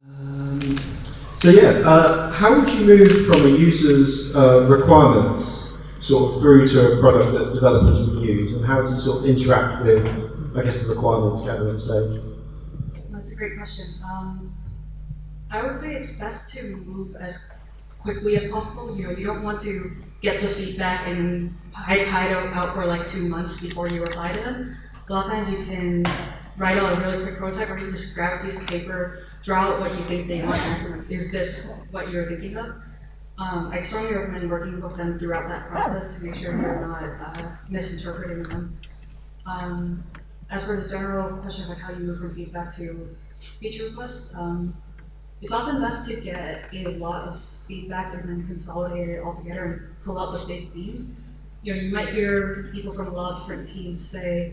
How would you move from a user's requirements sort of through to a product that developers would use, and how do you sort of interact with, I guess, the requirements gathering stage? That's a great question. I would say it's best to move as quickly as possible. You don't want to get the feedback and hide out for like 2 months before you reply to them. A lot of times you can write out a really quick prototype, or you can just grab a piece of paper, draw out what you think they want, and ask them, is this what you're thinking of? I strongly recommend working with them throughout that process to make sure you're not misinterpreting them. As for the general question of like how you move from feedback to feature requests, it's often best to get a lot of feedback and then consolidate it all together and pull out the big themes. You might hear people from a lot of different teams say,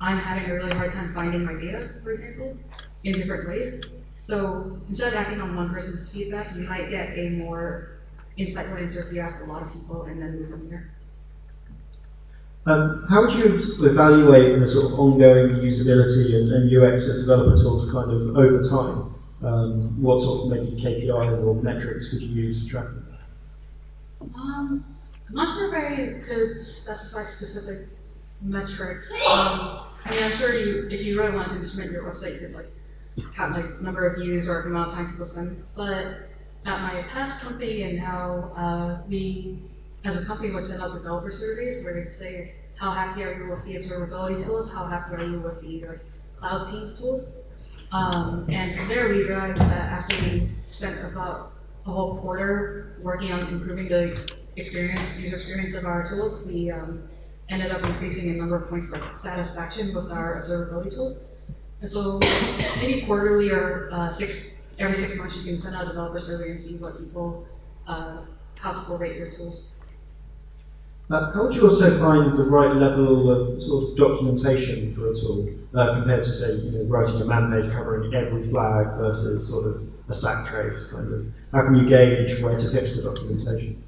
I'm having a really hard time finding my data, for example, in different ways. So instead of acting on one person's feedback, you might get a more insightful answer if you ask a lot of people and then move from there. How would you evaluate the sort of ongoing usability and UX of developer tools kind of over time? What sort of maybe KPIs or metrics could you use for tracking? I'm not sure if I could specify specific metrics. I'm sure if you really wanted to instrument your website, you could like count like number of views or the amount of time people spend. But at my past company and now, we as a company would send out developer surveys where they'd say, how happy are you with the observability tools? How happy are you with the cloud teams tools? And from there, we realized that after we spent about a whole quarter working on improving the user experience of our tools, we ended up increasing a number of points of satisfaction with our observability tools. And so maybe quarterly or every 6 months, you can send out a developer survey and see what how people rate your tools. How would you also find the right level of sort of documentation for a tool compared to, say, writing a man page covering every flag versus sort of a stack trace kind of? How can you gauge where to pitch the documentation?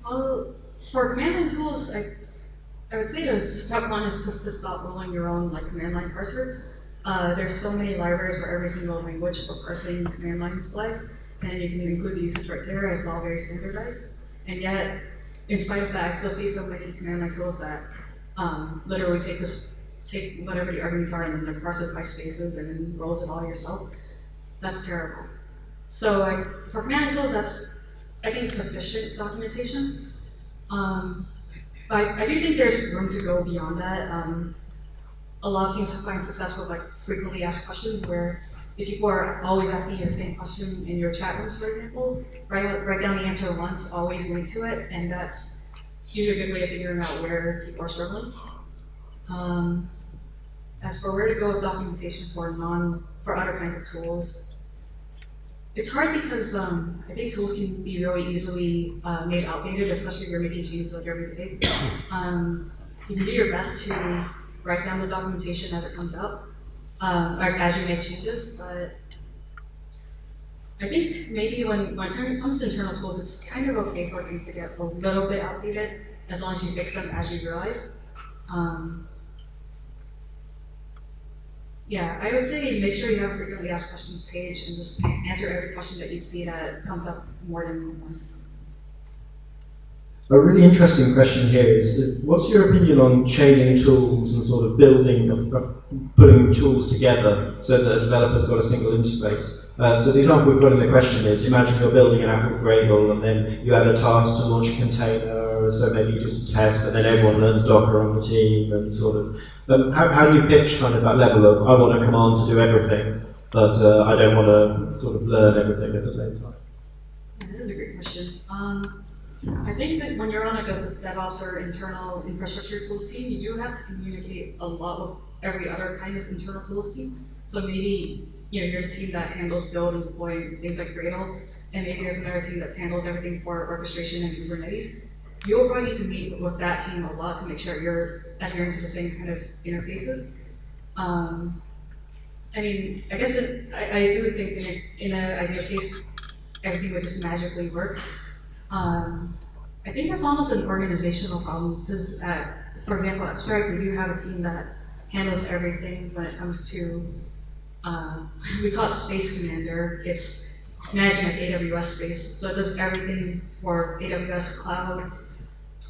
Well, for command line tools, I would say the step one is just to stop rolling your own command line parser. There's so many libraries for every single language for parsing command line flags, and you can include the usage right there. It's all very standardized, and yet, in spite of that, I still see so many command line tools that literally take whatever the arguments are and then parse it by spaces and then rolls it all yourself. That's terrible. So for command line tools, that's I think sufficient documentation. But I do think there's room to go beyond that. A lot of teams find success with frequently asked questions where if people are always asking you the same question in your chat rooms, for example, write down the answer once, always link to it, and that's usually a good way of figuring out where people are struggling. As for where to go with documentation for other kinds of tools, it's hard because I think tools can be really easily made outdated, especially if you're making changes every day. You can do your best to write down the documentation as it comes out, or as you make changes, but I think maybe when it comes to internal tools, it's kind of okay for things to get a little bit outdated as long as you fix them as you realize. Yeah, I would say make sure you have a frequently asked questions page and just answer every question that you see that comes up more than once. A really interesting question here is what's your opinion on chaining tools and sort of putting tools together so that a developer's got a single interface? So the example we've got in the question is, imagine you're building an app with Gradle and then you add a task to launch a container, so maybe you just test, and then everyone learns Docker on the team, and sort of, how do you pitch kind of that level of, I want a command to do everything, but I don't want to sort of learn everything at the same time? Yeah, that is a great question. I think that when you're on a DevOps or internal infrastructure tools team, you do have to communicate a lot with every other kind of internal tools team. So maybe you're the team that handles build and deploy things like Gradle, and maybe there's another team that handles everything for orchestration and Kubernetes. You'll probably need to meet with that team a lot to make sure you're adhering to the same kind of interfaces. I mean, I guess I do think in an ideal case, everything would just magically work. I think that's almost an organizational problem because, for example, at Stripe, we do have a team that handles everything when it comes to we call it Space Commander. It's managing like AWS space, so it does everything for AWS cloud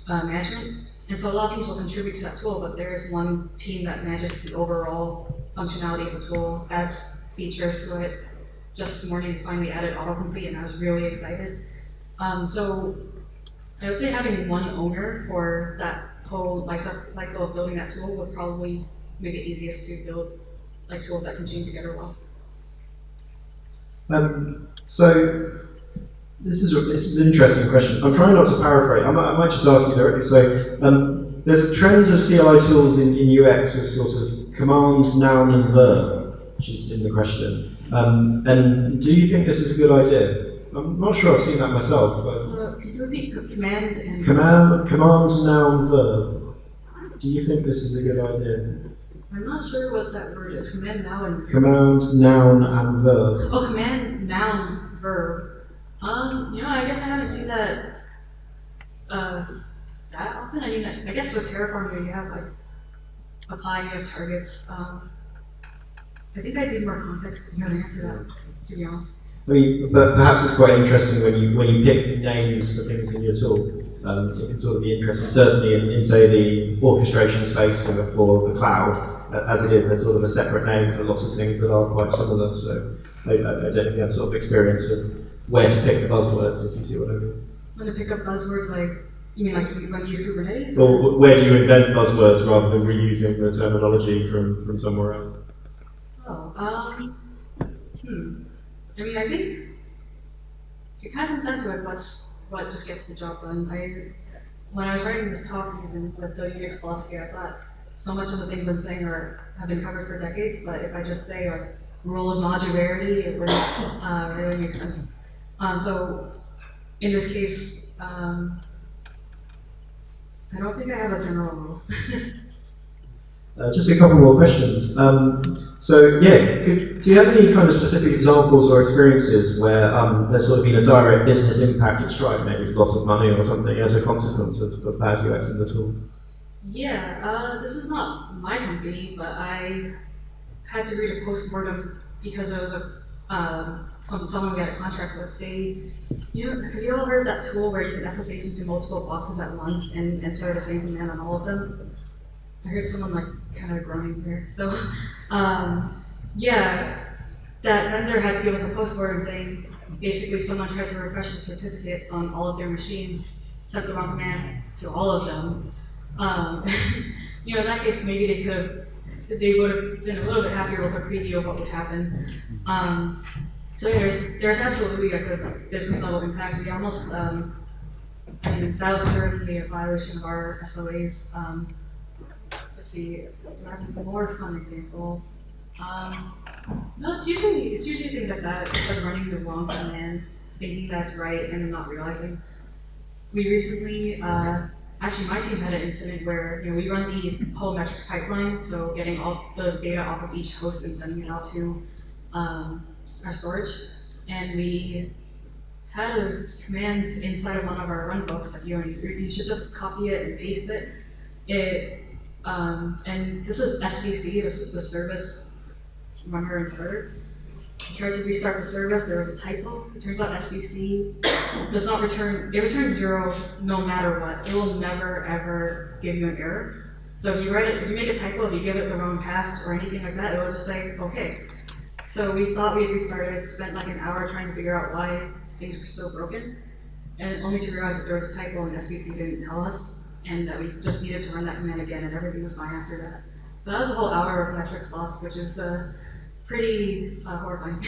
management. And so a lot of teams will contribute to that tool, but there is one team that manages the overall functionality of the tool, adds features to it. Just this morning, we finally added autocomplete, and I was really excited. So I would say having one owner for that whole life cycle of building that tool would probably make it easiest to build like tools that can chain together well. So this is an interesting question. I'm trying not to paraphrase. I might just ask you directly. So there's a trend of CLI tools in UX of sort of command, noun, and verb, which is in the question. And do you think this is a good idea? I'm not sure I've seen that myself. Can you repeat command and command, noun, verb? Do you think this is a good idea? I'm not sure what that word is. Command, noun. Command, noun, and verb. Oh, command, noun, verb. I guess I haven't seen that that often. I mean, I guess with Terraform, you have like apply, you have targets. I think I need more context to be able to answer that, to be honest. I mean, but perhaps it's quite interesting when you pick names for things in your tool. It can sort of be interesting. Certainly in say the orchestration space for the cloud, as it is, there's sort of a separate name for lots of things that are quite similar. So I don't think you have sort of experience of where to pick the buzzwords, if you see what I mean. When to pick up buzzwords, like you mean like when you use Kubernetes? Or where do you invent buzzwords rather than reusing the terminology from somewhere else? Oh, I mean, I think it kind of comes down to what just gets the job done. When I was writing this talk, even with the Unix philosophy, I thought so much of the things I'm saying have been covered for decades. But if I just say like rule of modularity, it wouldn't really make sense. So in this case, I don't think I have a general rule. Just a couple more questions. So yeah, do you have any kind of specific examples or experiences where there's sort of been a direct business impact at Stripe, maybe loss of money or something as a consequence of bad UX in the tools? Yeah, this is not my company, but I had to read a postmortem because it was someone we had a contract with. Have you ever heard of that tool where you can SSH into multiple boxes at once and start the same command on all of them? I heard someone like kind of groaning there. So, yeah, that vendor had to give us a postmortem saying basically someone tried to refresh the certificate on all of their machines, sent the wrong command to all of them. In that case, maybe they would have been a little bit happier with a preview of what would happen. So yeah, there's absolutely like a business level impact. We almost, that was certainly a violation of our SLAs. Let's see, a more fun example. No, it's usually things like that, just like running the wrong command, thinking that's right, and then not realizing. We recently, actually my team had an incident where we run the whole metrics pipeline, so getting all the data off of each host and sending it out to our storage, and we had a command inside of one of our runbooks that you should just copy it and paste it. And this is SVC, this is the service runner and starter. I tried to restart the service, there was a typo. It turns out SVC does not return, it returns 0 no matter what. It will never ever give you an error. So if you make a typo, if you give it the wrong path or anything like that, it will just say, okay. So we thought we'd restarted, spent like an hour trying to figure out why things were still broken, and only to realize that there was a typo and SVC didn't tell us, and that we just needed to run that command again, and everything was fine after that. But that was a whole hour of metrics lost, which is pretty horrifying.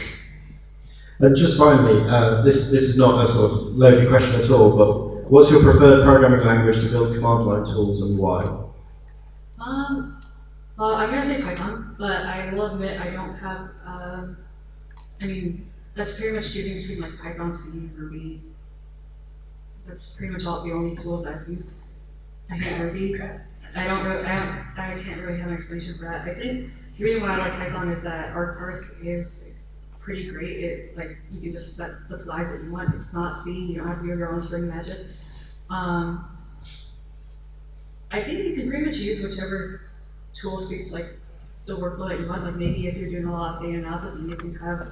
And just finally, this is not a sort of loaded question at all, but what's your preferred programming language to build command line tools and why? Well, I'm going to say Python, but I will admit I don't have, that's pretty much choosing between like Python, C, Ruby. That's pretty much all the only tools I've used. I hate Ruby. I can't really have an explanation for that. I think the reason why I like Python is that argparse is pretty great. You can just set the flags that you want. It's not C. You don't have to do your own string magic. I think you can pretty much use whichever tool suits the workflow that you want. Like maybe if you're doing a lot of data analysis, you need to have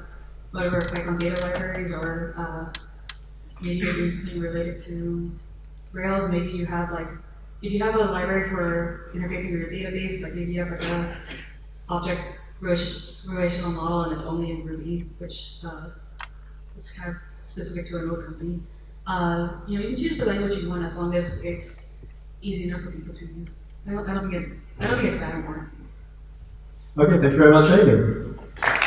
whatever Python data libraries, or maybe you're doing something related to Rails. Maybe you have like, if you have a library for interfacing with your database, like maybe you have like a object relational model and it's only in Ruby, which is kind of specific to a node company. You know, you can choose the language you want as long as it's easy enough for people to use. I don't think it's that important. Okay, thank you very much, Amy.